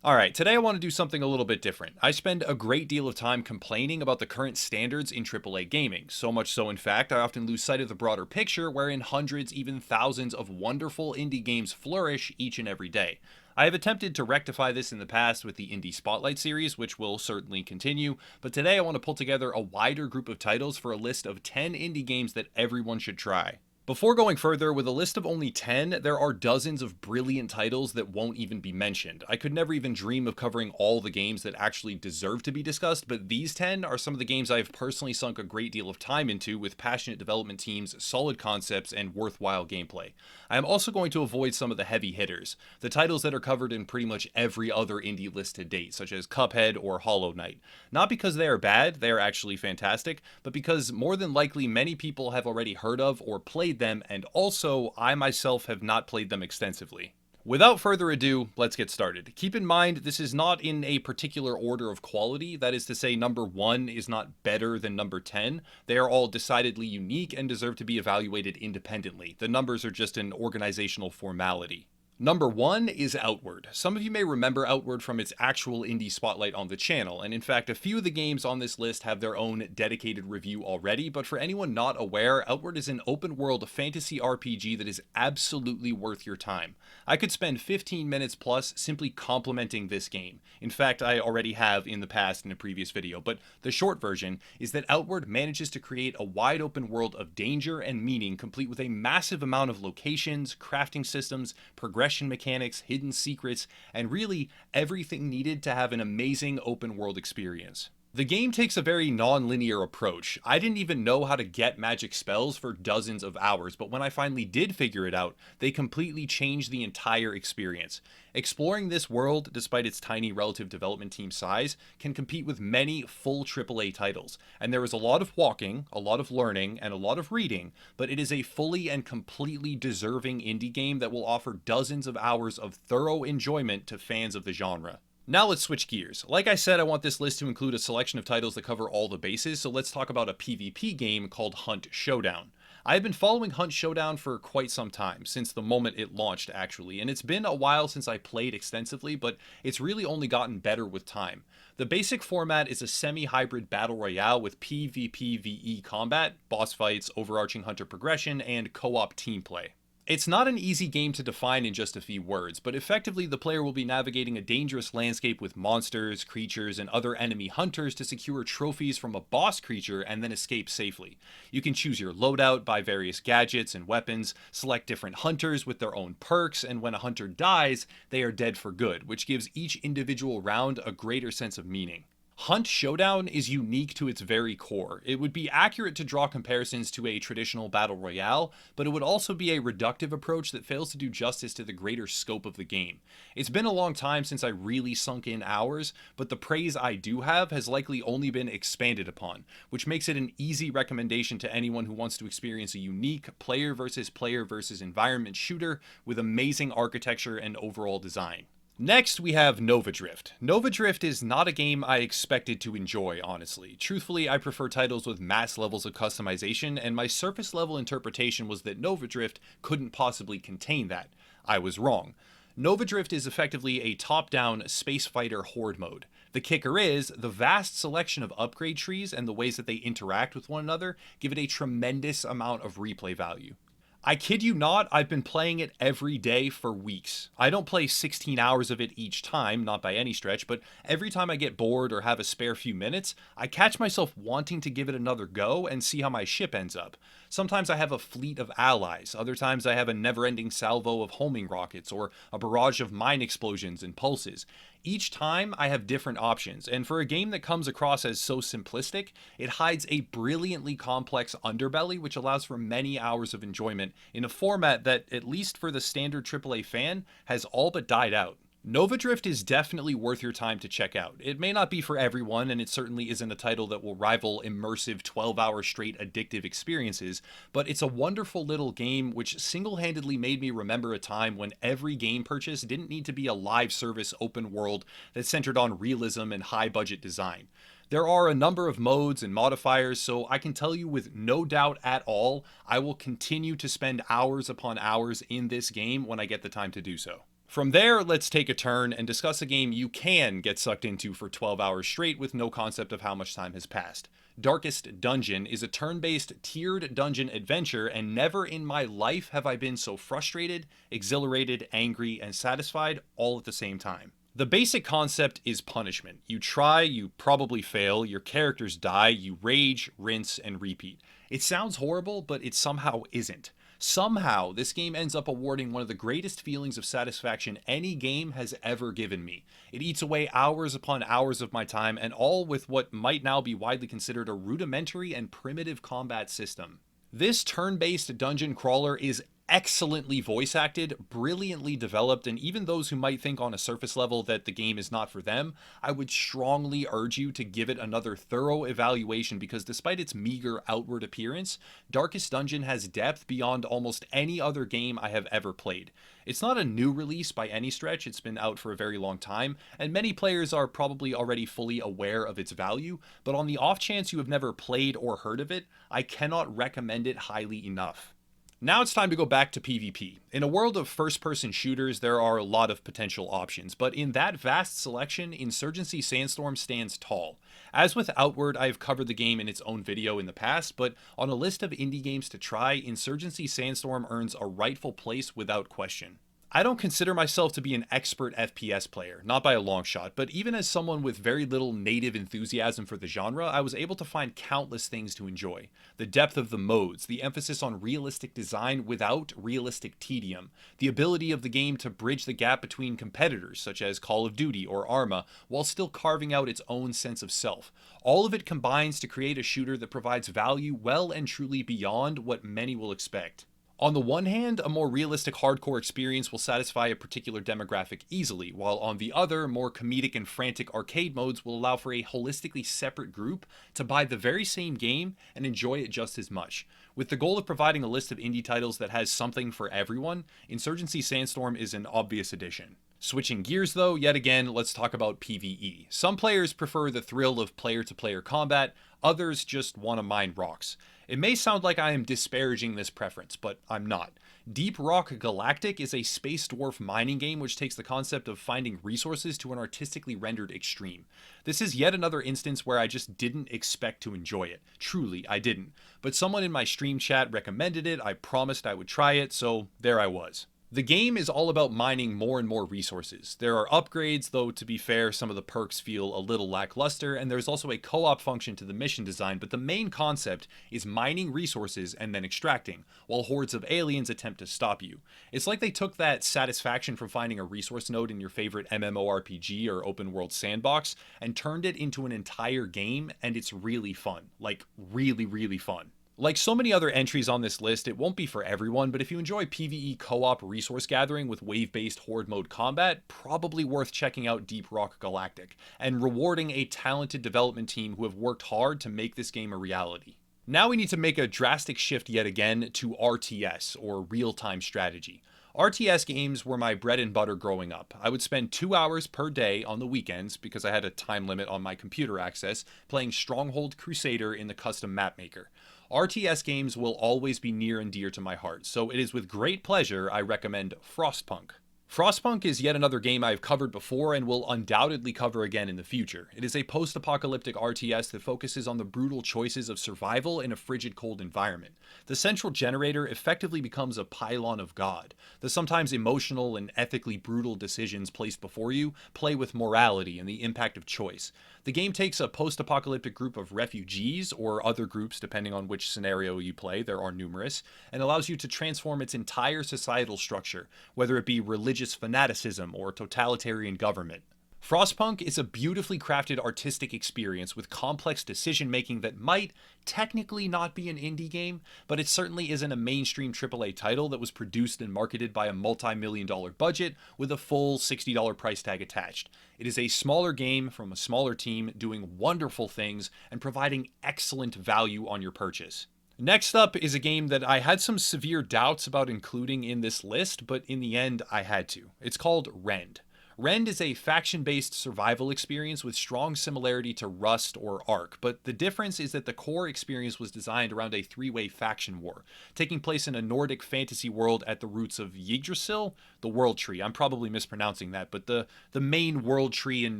Alright, today I want to do something a little bit different. I spend a great deal of time complaining about the current standards in AAA gaming, so much so in fact I often lose sight of the broader picture wherein hundreds, even thousands of wonderful indie games flourish each and every day. I have attempted to rectify this in the past with the Indie Spotlight series, which will certainly continue, but today I want to pull together a wider group of titles for a list of 10 indie games that everyone should try. Before going further, with a list of only 10, there are dozens of brilliant titles that won't even be mentioned. I could never even dream of covering all the games that actually deserve to be discussed, but these 10 are some of the games I've personally sunk a great deal of time into with passionate development teams, solid concepts, and worthwhile gameplay. I am also going to avoid some of the heavy hitters, the titles that are covered in pretty much every other indie list to date, such as Cuphead or Hollow Knight. Not because they are bad, they are actually fantastic, but because more than likely many people have already heard of or played them, and also I myself have not played them extensively. Without further ado, let's get started. Keep in mind, this is not in a particular order of quality, that is to say number 1 is not better than number 10. They are all decidedly unique and deserve to be evaluated independently. The numbers are just an organizational formality. Number 1 is Outward. Some of you may remember Outward from its actual indie spotlight on the channel, and in fact a few of the games on this list have their own dedicated review already, but for anyone not aware, Outward is an open world fantasy RPG that is absolutely worth your time. I could spend 15 minutes plus simply complimenting this game. In fact, I already have in the past in a previous video, but the short version is that Outward manages to create a wide open world of danger and meaning, complete with a massive amount of locations, crafting systems, progression mechanics, hidden secrets, and really everything needed to have an amazing open world experience. The game takes a very non-linear approach. I didn't even know how to get magic spells for dozens of hours, but when I finally did figure it out, they completely changed the entire experience. Exploring this world, despite its tiny relative development team size, can compete with many full AAA titles, and there is a lot of walking, a lot of learning, and a lot of reading, but it is a fully and completely deserving indie game that will offer dozens of hours of thorough enjoyment to fans of the genre. Now let's switch gears. Like I said, I want this list to include a selection of titles that cover all the bases, so let's talk about a PvP game called Hunt Showdown. I have been following Hunt Showdown for quite some time, since the moment it launched actually, and it's been a while since I played extensively, but it's really only gotten better with time. The basic format is a semi-hybrid battle royale with PVPVE combat, boss fights, overarching hunter progression, and co-op team play. It's not an easy game to define in just a few words, but effectively the player will be navigating a dangerous landscape with monsters, creatures, and other enemy hunters to secure trophies from a boss creature and then escape safely. You can choose your loadout, buy various gadgets and weapons, select different hunters with their own perks, and when a hunter dies, they are dead for good, which gives each individual round a greater sense of meaning. Hunt Showdown is unique to its very core. It would be accurate to draw comparisons to a traditional battle royale, but it would also be a reductive approach that fails to do justice to the greater scope of the game. It's been a long time since I really sunk in hours, but the praise I do have has likely only been expanded upon, which makes it an easy recommendation to anyone who wants to experience a unique player versus environment shooter with amazing architecture and overall design. Next, we have Nova Drift. Nova Drift is not a game I expected to enjoy, honestly. Truthfully, I prefer titles with mass levels of customization, and my surface level interpretation was that Nova Drift couldn't possibly contain that. I was wrong. Nova Drift is effectively a top-down space fighter horde mode. The kicker is, the vast selection of upgrade trees and the ways that they interact with one another give it a tremendous amount of replay value. I kid you not, I've been playing it every day for weeks. I don't play 16 hours of it each time, not by any stretch, but every time I get bored or have a spare few minutes, I catch myself wanting to give it another go and see how my ship ends up. Sometimes I have a fleet of allies, other times I have a never-ending salvo of homing rockets or a barrage of mine explosions and pulses. Each time I have different options, and for a game that comes across as so simplistic, it hides a brilliantly complex underbelly which allows for many hours of enjoyment in a format that, at least for the standard AAA fan, has all but died out. Nova Drift is definitely worth your time to check out. It may not be for everyone, and it certainly isn't a title that will rival immersive 12-hour straight addictive experiences, but it's a wonderful little game which single-handedly made me remember a time when every game purchase didn't need to be a live service open world that centered on realism and high-budget design. There are a number of modes and modifiers, so I can tell you with no doubt at all, I will continue to spend hours upon hours in this game when I get the time to do so. From there, let's take a turn and discuss a game you can get sucked into for 12 hours straight with no concept of how much time has passed. Darkest Dungeon is a turn-based tiered dungeon adventure, and never in my life have I been so frustrated, exhilarated, angry, and satisfied all at the same time. The basic concept is punishment. You try, you probably fail, your characters die, you rage, rinse, and repeat. It sounds horrible, but it somehow isn't. Somehow, this game ends up awarding one of the greatest feelings of satisfaction any game has ever given me. It eats away hours upon hours of my time, and all with what might now be widely considered a rudimentary and primitive combat system. This turn-based dungeon crawler is excellently voice acted, brilliantly developed, and even those who might think on a surface level that the game is not for them, I would strongly urge you to give it another thorough evaluation, because despite its meager outward appearance, Darkest Dungeon has depth beyond almost any other game I have ever played. It's not a new release by any stretch, it's been out for a very long time, and many players are probably already fully aware of its value, but on the off chance you have never played or heard of it, I cannot recommend it highly enough. Now it's time to go back to PvP. In a world of first-person shooters, there are a lot of potential options, but in that vast selection, Insurgency Sandstorm stands tall. As with Outward, I have covered the game in its own video in the past, but on a list of indie games to try, Insurgency Sandstorm earns a rightful place without question. I don't consider myself to be an expert FPS player, not by a long shot, but even as someone with very little native enthusiasm for the genre, I was able to find countless things to enjoy. The depth of the modes, the emphasis on realistic design without realistic tedium, the ability of the game to bridge the gap between competitors such as Call of Duty or Arma, while still carving out its own sense of self. All of it combines to create a shooter that provides value well and truly beyond what many will expect. On the one hand, a more realistic hardcore experience will satisfy a particular demographic easily, while on the other, more comedic and frantic arcade modes will allow for a holistically separate group to buy the very same game and enjoy it just as much. With the goal of providing a list of indie titles that has something for everyone, Insurgency Sandstorm is an obvious addition. Switching gears though, yet again, let's talk about PvE. Some players prefer the thrill of player-to-player combat, others just want to mine rocks. It may sound like I am disparaging this preference, but I'm not. Deep Rock Galactic is a space dwarf mining game which takes the concept of finding resources to an artistically rendered extreme. This is yet another instance where I just didn't expect to enjoy it. Truly, I didn't. But someone in my stream chat recommended it, I promised I would try it, so there I was. The game is all about mining more and more resources. There are upgrades, though to be fair, some of the perks feel a little lackluster, and there's also a co-op function to the mission design, but the main concept is mining resources and then extracting, while hordes of aliens attempt to stop you. It's like they took that satisfaction from finding a resource node in your favorite MMORPG or open world sandbox and turned it into an entire game, and it's really fun. Like, really, really fun. Like so many other entries on this list, it won't be for everyone, but if you enjoy PvE co-op resource gathering with wave-based horde mode combat, probably worth checking out Deep Rock Galactic, and rewarding a talented development team who have worked hard to make this game a reality. Now we need to make a drastic shift yet again to RTS, or real-time strategy. RTS games were my bread and butter growing up. I would spend 2 hours per day on the weekends, because I had a time limit on my computer access, playing Stronghold Crusader in the custom map maker. RTS games will always be near and dear to my heart, so it is with great pleasure I recommend Frostpunk. Frostpunk is yet another game I've covered before and will undoubtedly cover again in the future. It is a post-apocalyptic RTS that focuses on the brutal choices of survival in a frigid cold environment. The central generator effectively becomes a pylon of God. The sometimes emotional and ethically brutal decisions placed before you play with morality and the impact of choice. The game takes a post-apocalyptic group of refugees, or other groups depending on which scenario you play, there are numerous, and allows you to transform its entire societal structure, whether it be religious fanaticism or totalitarian government. Frostpunk is a beautifully crafted artistic experience with complex decision-making that might technically not be an indie game, but it certainly isn't a mainstream AAA title that was produced and marketed by a multi-million-dollar budget with a full $60 price tag attached. It is a smaller game from a smaller team doing wonderful things and providing excellent value on your purchase. Next up is a game that I had some severe doubts about including in this list, but in the end I had to. It's called Rend. Rend is a faction-based survival experience with strong similarity to Rust or Ark, but the difference is that the core experience was designed around a three-way faction war, taking place in a Nordic fantasy world at the roots of Yggdrasil, the World Tree. I'm probably mispronouncing that, but the main World Tree in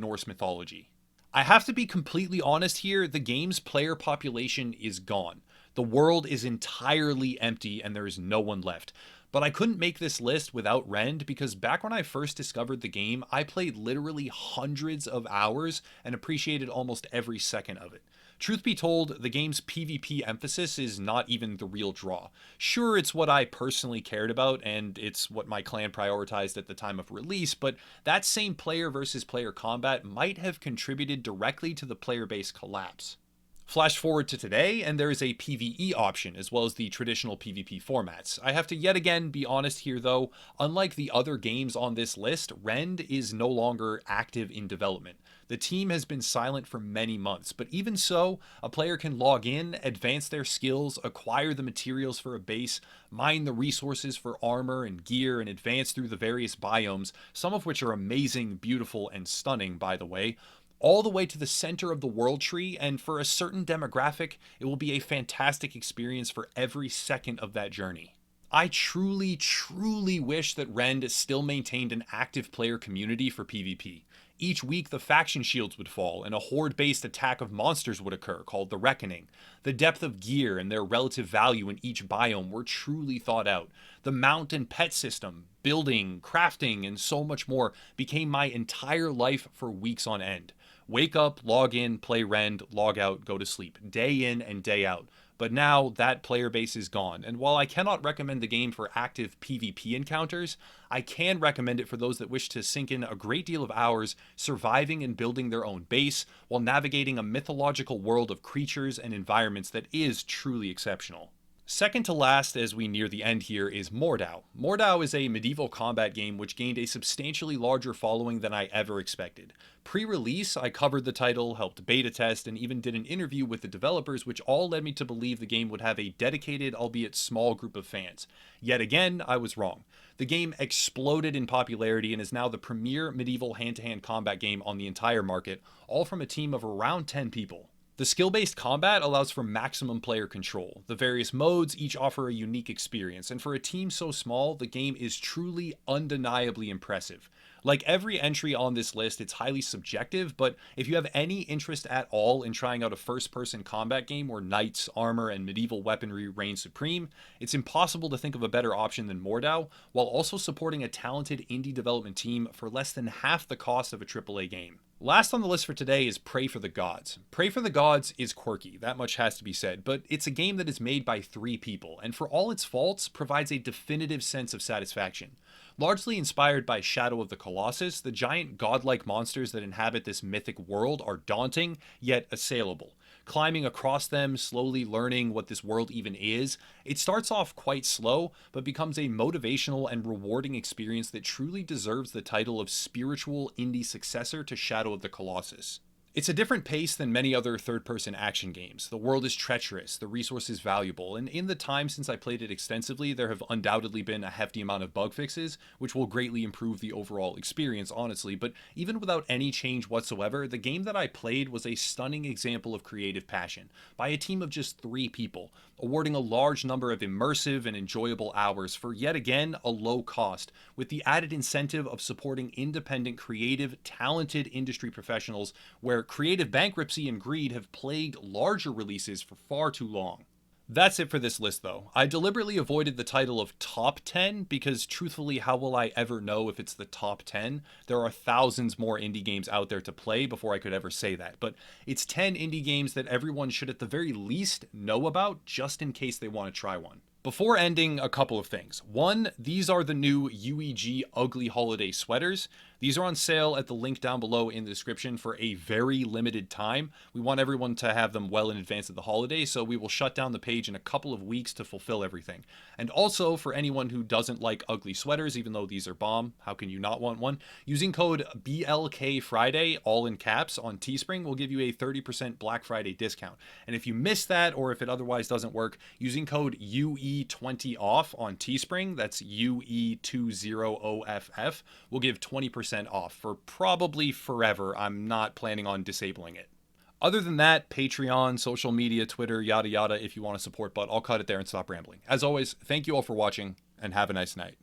Norse mythology. I have to be completely honest here, the game's player population is gone. The world is entirely empty and there is no one left. But I couldn't make this list without Rend because back when I first discovered the game, I played literally hundreds of hours and appreciated almost every second of it. Truth be told, the game's PvP emphasis is not even the real draw. Sure, it's what I personally cared about, and it's what my clan prioritized at the time of release, but that same player versus player combat might have contributed directly to the player base collapse. Flash forward to today, and there is a PvE option, as well as the traditional PvP formats. I have to yet again be honest here though, unlike the other games on this list, Rend is no longer active in development. The team has been silent for many months, but even so, a player can log in, advance their skills, acquire the materials for a base, mine the resources for armor and gear, and advance through the various biomes, some of which are amazing, beautiful, and stunning, by the way, all the way to the center of the World Tree, and for a certain demographic, it will be a fantastic experience for every second of that journey. I truly, truly wish that Rend still maintained an active player community for PvP. Each week, the faction shields would fall, and a horde-based attack of monsters would occur, called the Reckoning. The depth of gear and their relative value in each biome were truly thought out. The mount and pet system, building, crafting, and so much more became my entire life for weeks on end. Wake up, log in, play Rend, log out, go to sleep, day in and day out. But now that player base is gone, and while I cannot recommend the game for active PvP encounters, I can recommend it for those that wish to sink in a great deal of hours surviving and building their own base while navigating a mythological world of creatures and environments that is truly exceptional. Second to last as we near the end here is MORDOW. MORDOW is a medieval combat game which gained a substantially larger following than I ever expected. Pre-release, I covered the title, helped beta test, and even did an interview with the developers, which all led me to believe the game would have a dedicated, albeit small, group of fans. Yet again, I was wrong. The game exploded in popularity and is now the premier medieval hand-to-hand combat game on the entire market, all from a team of around 10 people. The skill-based combat allows for maximum player control. The various modes each offer a unique experience, and for a team so small, the game is truly undeniably impressive. Like every entry on this list, it's highly subjective, but if you have any interest at all in trying out a first-person combat game where knights, armor, and medieval weaponry reign supreme, it's impossible to think of a better option than MORDOW, while also supporting a talented indie development team for less than half the cost of a AAA game. Last on the list for today is Praey for the Gods. Praey for the Gods is quirky, that much has to be said, but it's a game that is made by 3 people, and for all its faults, provides a definitive sense of satisfaction. Largely inspired by Shadow of the Colossus, the giant godlike monsters that inhabit this mythic world are daunting, yet assailable. Climbing across them, slowly learning what this world even is, it starts off quite slow, but becomes a motivational and rewarding experience that truly deserves the title of spiritual indie successor to Shadow of the Colossus. It's a different pace than many other third-person action games. The world is treacherous, the resource is valuable, and in the time since I played it extensively, there have undoubtedly been a hefty amount of bug fixes, which will greatly improve the overall experience, honestly, but even without any change whatsoever, the game that I played was a stunning example of creative passion, by a team of just 3 people, awarding a large number of immersive and enjoyable hours for yet again a low cost, with the added incentive of supporting independent, creative, talented industry professionals where creative bankruptcy and greed have plagued larger releases for far too long. That's it for this list though. I deliberately avoided the title of top 10 because truthfully, how will I ever know if it's the top 10? There are thousands more indie games out there to play before I could ever say that, but it's 10 indie games that everyone should at the very least know about just in case they want to try one. Before ending, a couple of things. One, these are the new UEG Ugly Holiday sweaters. These are on sale at the link down below in the description for a very limited time. We want everyone to have them well in advance of the holiday, so we will shut down the page in a couple of weeks to fulfill everything. And also, for anyone who doesn't like ugly sweaters, even though these are bomb, how can you not want one? Using code BLKFriday, all in caps, on Teespring will give you a 30% Black Friday discount. And if you miss that, or if it otherwise doesn't work, using code UE UE20 off on Teespring, that's UE20OFF, will give 20% off for probably forever. I'm not planning on disabling it. Other than that, Patreon, social media, Twitter, yada yada, if you want to support, but I'll cut it there and stop rambling. As always, thank you all for watching, and have a nice night.